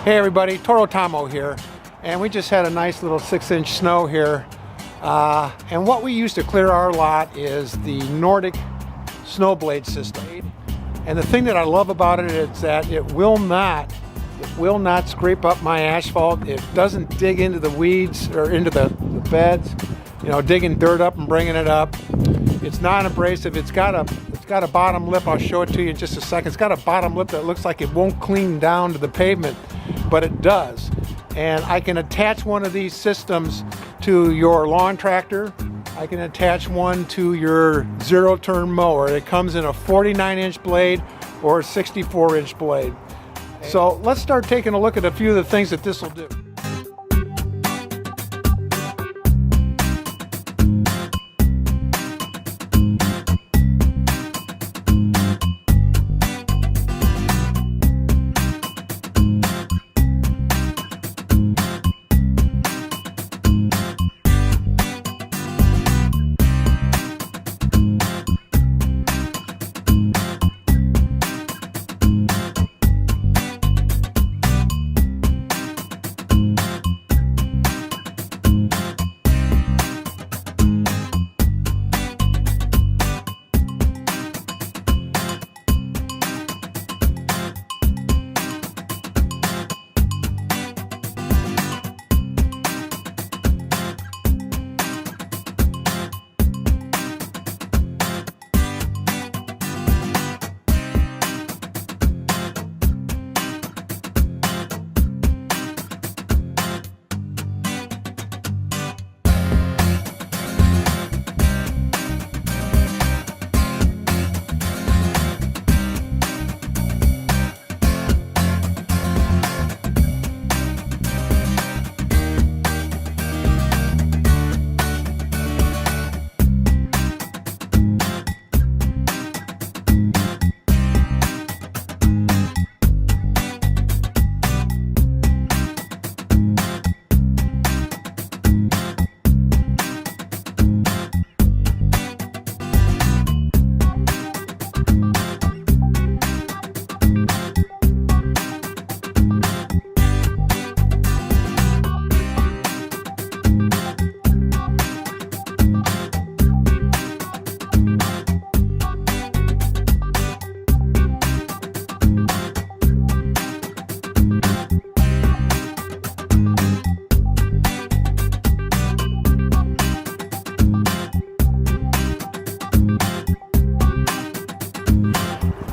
Hey everybody, Toro Tomo here, and we just had a nice little 6-inch snow here, and what we use to clear our lot is the Nordic snow blade system. And the thing that I love about it is that it will not scrape up my asphalt. It doesn't dig into the weeds or into the beds, you know, digging dirt up and bringing it up. It's non-abrasive. It's got a bottom lip. I'll show it to you in just a second. It's got a bottom lip that looks like it won't clean down to the pavement, but it does. And I can attach one of these systems to your lawn tractor. I can attach one to your zero-turn mower. It comes in a 49-inch blade or a 64-inch blade. So let's start taking a look at a few of the things that this will do.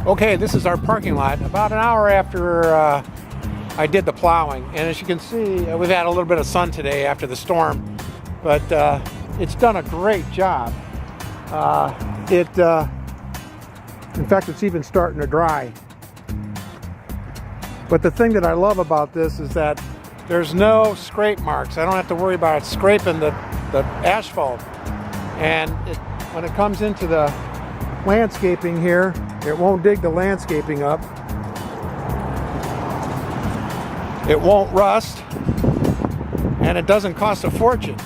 Okay, this is our parking lot about an hour after I did the plowing, and as you can see, we've had a little bit of sun today after the storm, but it's done a great job. In fact, it's even starting to dry. But the thing that I love about this is that there's no scrape marks. I don't have to worry about it scraping the asphalt. And when it comes into the landscaping here, it won't dig the landscaping up. It won't rust, and it doesn't cost a fortune.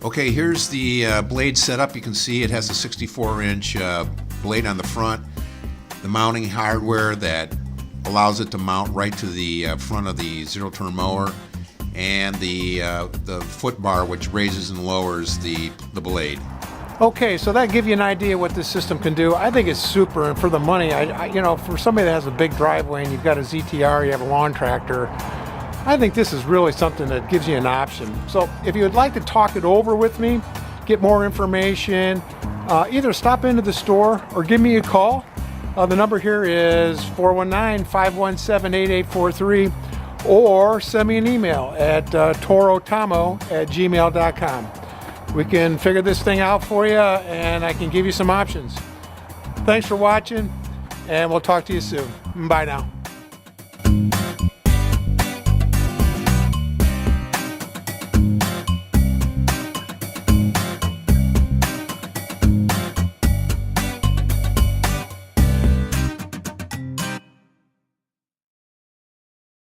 Okay, here's the blade setup. You can see it has a 64-inch blade on the front, the mounting hardware that allows it to mount right to the front of the zero-turn mower, and the foot bar which raises and lowers the blade. Okay, so that gives you an idea what this system can do. I think it's super, and for the money, you know, for somebody that has a big driveway and you've got a ZTR, you have a lawn tractor, I think this is really something that gives you an option. So if you would like to talk it over with me, get more information, either stop into the store or give me a call. The number here is 419-517-8843, or send me an email at torotomo@gmail.com. We can figure this thing out for you, and I can give you some options. Thanks for watching, and we'll talk to you soon. Bye now.